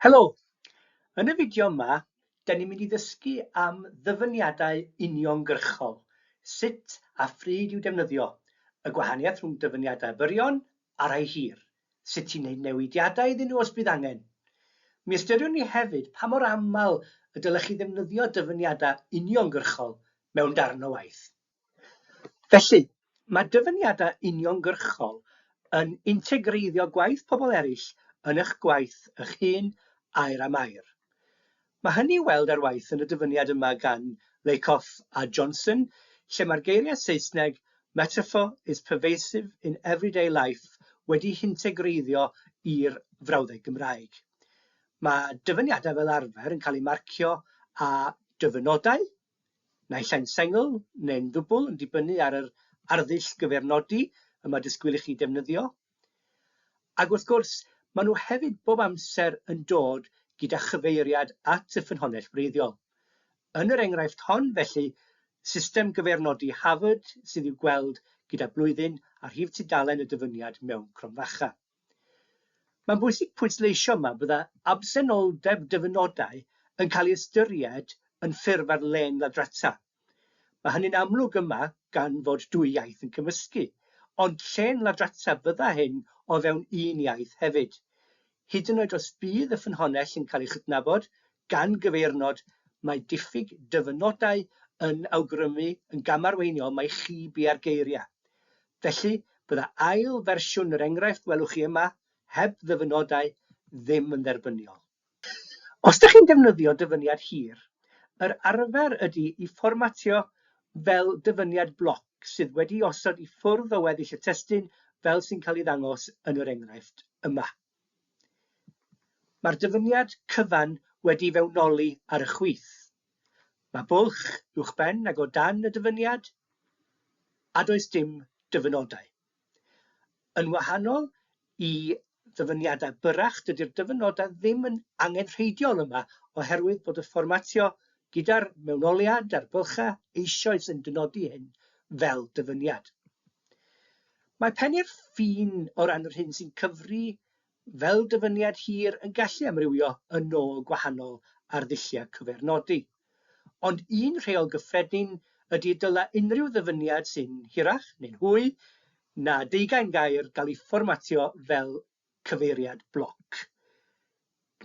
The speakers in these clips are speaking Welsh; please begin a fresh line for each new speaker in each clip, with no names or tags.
Helo, yn y fideo yma, da ni'n mynd i ddysgu am ddyfyniadau uniongyrchol. Sut a phryd i'w defnyddio, y gwahaniaeth rhwng dyfyniadau byrion a rhai hir. Sut i'n gwneud newidiadau iddyn nhw os bydd angen. Mi ystyriwn ni hefyd pa mor aml y dylech chi ddefnyddio dyfyniadau uniongyrchol mewn darn o waith. Felly, mae dyfyniadau uniongyrchol yn integreiddio gwaith pobl eraill yn eich gwaith eich hun air am air. Mae hynny i'w weld ar waith yn y dyfyniad yma gan Lakoff a Johnson, lle mae'r geiriau Saesneg metaphor is pervasive in everyday life wedi integreiddio i'r frawddeg Gymraeg. Mae dyfyniadau fel arfer yn cael eu marcio â dyfynodau, naill ai'n sengl neu'n ddwbl yn dibynnu ar yr arddull gyfernodi y mae disgwyl i chi defnyddio. Ac wrth gwrs, maen nhw hefyd bob amser yn dod gyda chyfeiriad at y ffynhonnell wreiddiol. Yn yr enghraifft hon, felly, system gyfernodi Harvard sydd i'w gweld gyda blwyddyn a rhif tudalen y dyfyniad mewn cromfacha. Mae'n bwysig pwysleisio yma bydda absenoldeb dyfynodau yn cael ei ystyried yn ffurf ar len ladrata. Mae hynny'n amlwg yma gan fod dwy iaith yn cymysgu, ond lle'n ladrata bydda hyn o fewn un iaith hefyd. Hyd yn oed os bydd y ffynhonnell yn cael ei chydnabod gan gyfeirnod, mae diffyg dyfynodau yn awgrymu yn gamarweiniol mai chi bu'r geiriau. Felly, bydda ail fersiwn yr enghraifft welwch chi yma, heb ddyfynodau, ddim yn dderbyniol. Os ydych chi'n defnyddio dyfyniad hir, yr arfer ydy i fformatio fel dyfyniad bloc sydd wedi osod i ffwrdd o weddill y testun fel sy'n cael ei ddangos yn yr enghraifft yma. Mae'r dyfyniad cyfan wedi fewnoli ar y chwith. Mae bwlch uwchben ac o dan y dyfyniad, a does dim dyfynodau. Yn wahanol i ddyfyniadau byrach, dydy'r dyfynodau ddim yn angenrheidiol yma oherwydd bod y fformatio gyda'r mewnoliad a'r bylchau eisoes yn dynodi hyn fel dyfyniad. Mae pennu'r ffin o ran yr hyn sy'n cyfri fel dyfyniad hir yn gallu amrywio yn ôl gwahanol arddulliau cyfernodi. Ond un rheol gyffredin ydy dylai unrhyw ddyfyniad sy'n hirach neu'n hwy na 20 gair gael ei fformatio fel cyfeiriad bloc.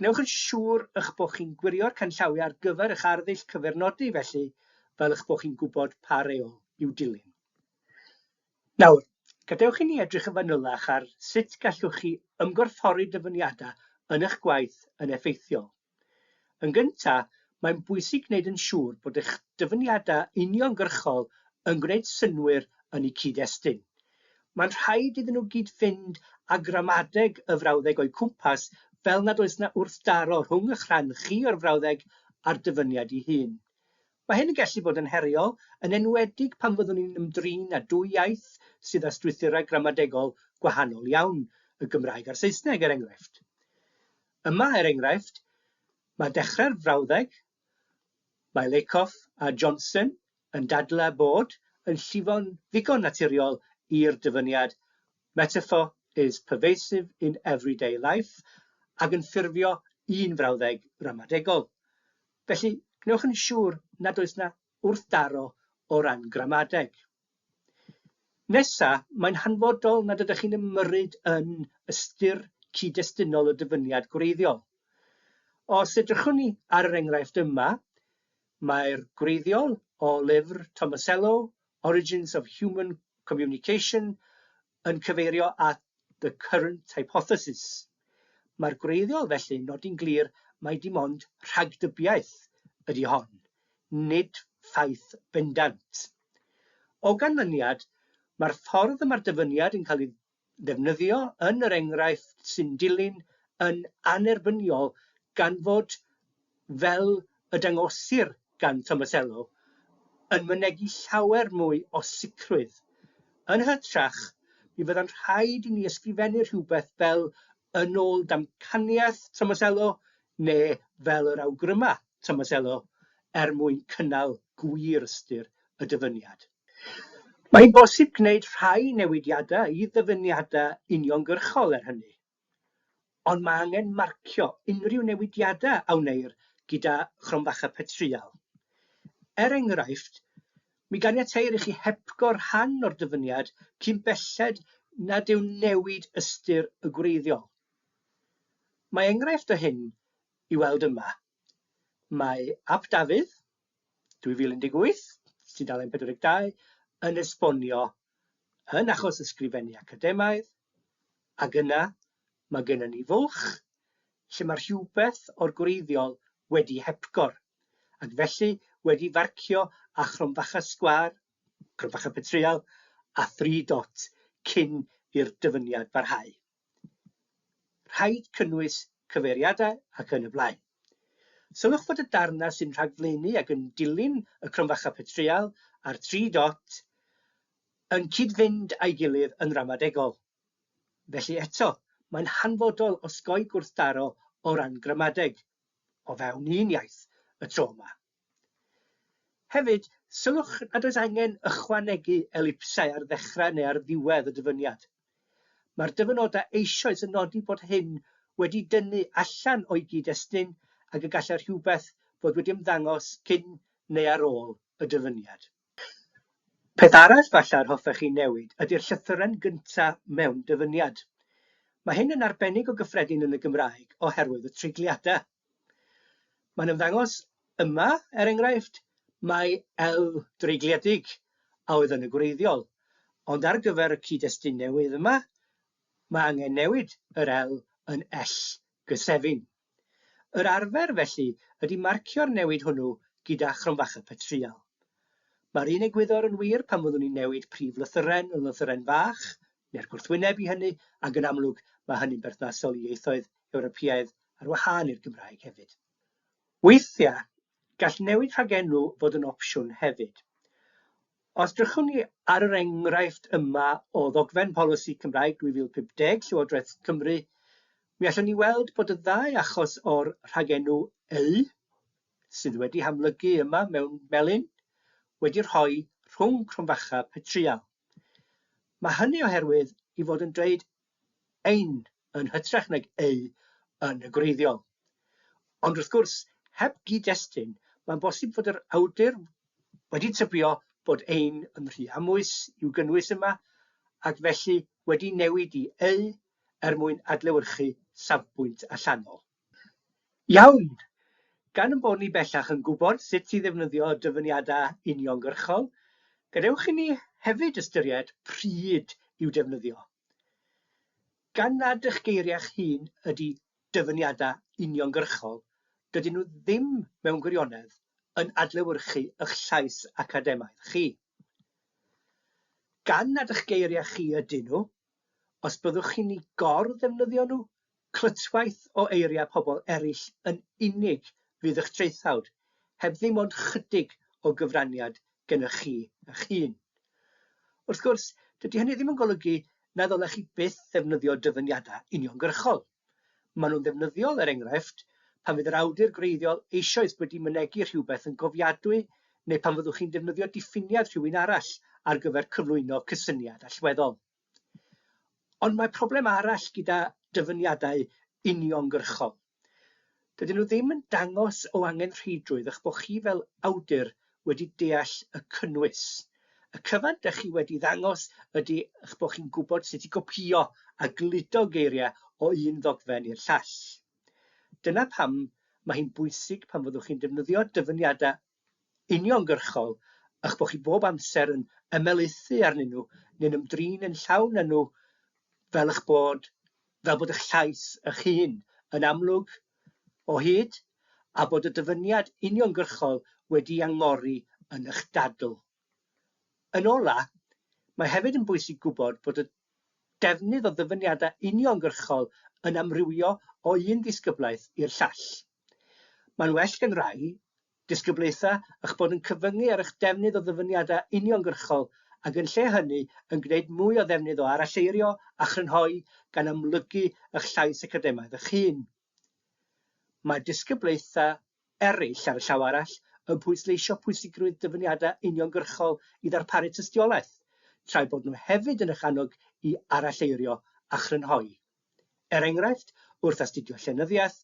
Gnewch yn siŵr eich bod chi'n gwirio'r canllawiau ar gyfer eich arddull cyfernodi felly, fel eich bod chi'n gwybod pa reol i'w dilyn. Nawr, gadewch i ni edrych yn fanylach ar sut gallwch chi ymgorffori dyfyniadau yn eich gwaith yn effeithiol. Yn gyntaf, mae'n bwysig gwneud yn siŵr bod eich dyfyniadau uniongyrchol yn gwneud synnwyr yn eu cyd-destun. Mae'n rhaid iddyn nhw gyd-fynd â gramadeg y frawddeg o'i cwmpas fel nad oes yna wrthdaro rhwng eich rhan chi o'r frawddeg a'r dyfyniad ei hun. Mae hyn yn gallu bod yn heriol, yn enwedig pan fyddwn ni'n ymdrin â dwy iaith sydd â strwythurau gramadegol gwahanol iawn, y Gymraeg a'r Saesneg er enghraifft. Yma er enghraifft, mae dechrau'r frawddeg, mae Lakoff a Johnson yn dadlau bod yn llifo'n ddigon naturiol i'r dyfyniad metaphor is pervasive in everyday life ac yn ffurfio un frawddeg ramadegol. Felly, gnewch yn siŵr nad oes yna wrthdaro o ran gramadeg. Nesa, mae'n hanfodol nad ydych chi'n ymyrryd yn ystyr cyd-destunol y dyfyniad gwreiddiol. Os edrychwn ni ar yr enghraifft yma, mae'r gwreiddiol o lyfr Tomasello, Origins of Human Communication, yn cyfeirio at the current hypothesis. Mae'r gwreiddiol felly nodi'n glir mai dim ond rhagdybiaeth ydy hon, nid ffaith bendant. O ganlyniad, mae'r ffordd y mae'r dyfyniad yn cael ei ddefnyddio yn yr enghraifft sy'n dilyn yn anerbyniol gan fod fel y dangosir gan Tomasello yn mynegu llawer mwy o sicrwydd. Yn hytrach, mi fydda'n rhaid i ni ysgrifennu rhywbeth fel yn ôl damcaniaeth Tomasello neu fel yr awgrymau Tomasello mwyn cynnal gwir ystyr y dyfyniad. Mae'n bosib gwneud rhai newidiadau i ddyfyniadau uniongyrchol er hynny. ond mae angen marcio unrhyw newidiadau a wneir gyda chromfacha petrial. Enghraifft, mi ganiateir i chi hepgo'r rhan o'r dyfyniad cyn belled nad yw newid ystyr y gwreiddiol. Mae enghraifft o hyn i weld yma. Mae Ap Dafydd, 2018, tudalen 42, yn esbonio yn achos ysgrifennu academaidd, ac yna mae gennym ni fwlch lle mae rhywbeth o'r gwreiddiol wedi hepgor, ac felly wedi farcio â chromfacha sgwâr, chromfacha petrial, a 3 dot cyn i'r dyfyniad barhau. Rhaid cynnwys cyfeiriadau ac yn y blaen. Sylwch fod y darnau sy'n rhagflaenu ac yn dilyn y chromfacha petrial a'r 3 dot yn cyd-fynd â'i gilydd yn ramadegol. Felly eto, mae'n hanfodol osgoi gwrthdaro o ran gramadeg o fewn un iaith y tro yma. Hefyd, sylwch nad oes angen ychwanegu elipsau ar ddechrau neu ar ddiwedd y dyfyniad. Mae'r dyfynodau eisoes yn nodi bod hyn wedi dynnu allan o'i gyd-destun ac y gallai rhywbeth fod wedi ymddangos cyn neu ar ôl y dyfyniad. Peth arall falle'r hoffech chi newid ydy'r llythyren gyntaf mewn dyfyniad. Mae hyn yn arbennig o gyffredin yn y Gymraeg oherwydd y treigliadau. Mae'n ymddangos yma, enghraifft, mae L dreigliedig a oedd yn y gwreiddiol, ond ar gyfer y cyd-destun newydd yma, mae angen newid yr L yn L gysefin. Yr arfer felly ydy marcio'r newid hwnnw gyda chromfacha petrial. Mae'r un egwyddor yn wir pan fyddwn ni'n newid prif lythyren yn lythyren fach, neu'r gwrthwyneb i hynny, ac yn amlwg mae hynny'n berthnasol i ieithoedd Ewropeaidd ar wahân i'r Gymraeg hefyd. Weithiau, gall newid rhagenw fod yn opsiwn hefyd. Os drychwn ni ar yr enghraifft yma o ddogfen polisi Cymraeg 2050 Llywodraeth Cymru, mi allwn ni weld bod y ddau achos o'r rhagenw Y, sydd wedi hamlygu yma mewn melyn, wedi rhoi rhwng chromfacha petrial. Mae hynny oherwydd i fod yn dweud ein yn hytrach nag ei yn y gwreiddiol. Ond wrth gwrs, heb gyd-destun, mae'n bosib fod yr awdur wedi tybio bod ein yn rhy amwys i'w gynnwys yma, ac felly wedi newid i ei mwyn safbwynt allanol. Iawn! Gan yn bod ni bellach yn gwybod sut i ddefnyddio dyfyniadau uniongyrchol, gadewch i ni hefyd ystyried pryd i'w defnyddio. Gan nad eich geiriau'ch hun ydy dyfyniadau uniongyrchol, dydyn nhw ddim mewn gwirionedd yn adlewyrchu eich llais academaidd chi. Gan nad eich geiriau chi ydyn nhw, os byddwch chi'n ei gor-ddefnyddio nhw, clytwaith o eiriau pobl eraill yn unig fydd eich traethawd, heb ddim ond chydig o gyfraniad gennych chi eich hun. Wrth gwrs, dydy hynny ddim yn golygu na ddylech chi byth ddefnyddio dyfyniadau uniongyrchol. Maen nhw'n ddefnyddiol, enghraifft, pan fydd yr awdur gwreiddiol eisoes wedi mynegu rhywbeth yn gofiadwy, neu pan fyddwch chi'n defnyddio diffiniad rhywun arall ar gyfer cyflwyno cysyniad allweddol. Ond mae problem arall gyda dyfyniadau uniongyrchol. Dydyn nhw ddim yn dangos o angen rhydrwydd eich bod chi fel awdur wedi deall y cynnwys. Y cyfan ydych chi wedi ddangos ydy eich bod chi'n gwybod sut i gopïo a gludo geiriau o un ddogfen i'r llall. Dyna pam mae hi'n bwysig pan fyddwch chi'n defnyddio dyfyniadau uniongyrchol eich bod chi bob amser yn ymelaethu arnyn nhw neu'n ymdrin yn llawn yn nhw fel bod eich llais eich hun yn amlwg o hyd a bod y dyfyniad uniongyrchol wedi angori yn eich dadl. Yn ola, mae hefyd yn bwysig gwybod bod y defnydd o ddyfyniadau uniongyrchol yn amrywio o un ddisgyblaeth i'r llall. Mae'n well gan rai disgyblaethau eich bod yn cyfyngu ar eich defnydd o ddyfyniadau uniongyrchol ac yn lle hynny yn gwneud mwy o ddefnydd o aralleirio a chrynhoi gan amlygu eich llais academaidd eich hun. Mae disgyblaethau eraill ar y llaw arall yn pwysleisio pwysigrwydd dyfyniadau uniongyrchol i ddarparu tystiolaeth, tra bod nhw hefyd yn eich annog i aralleirio a chrynhoi. Enghraifft, wrth astudio llenyddiaeth.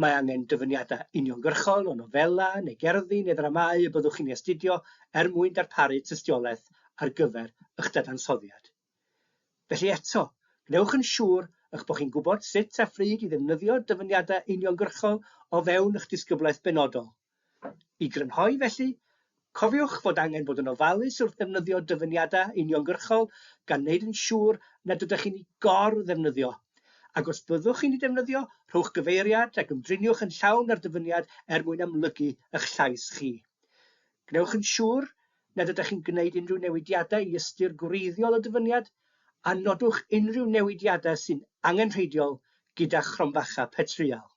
Mae angen dyfyniadau uniongyrchol o nofela neu gerddi neu ddramâu y byddwch chi'n astudio mwyn darparu tystiolaeth ar gyfer eich dadansoddiad. Felly eto, gnewch yn siŵr eich bod chi'n gwybod sut a phryd i ddefnyddio dyfyniadau uniongyrchol o fewn eich disgyblaeth benodol. I grynhoi felly, cofiwch fod angen bod yn ofalus wrth ddefnyddio dyfyniadau uniongyrchol gan wneud yn siŵr nad ydych chi'n ei gor-ddefnyddio. Ac os byddwch chi'n ei defnyddio, rhowch gyfeiriad ac ymdriniwch yn llawn ar dyfyniad mwyn amlygu eich llais chi. Gnewch yn siŵr nad ydych chi'n gwneud unrhyw newidiadau i ystyr gwreiddiol y dyfyniad, a nodwch unrhyw newidiadau sy'n angenrheidiol gyda chromfacha petriol.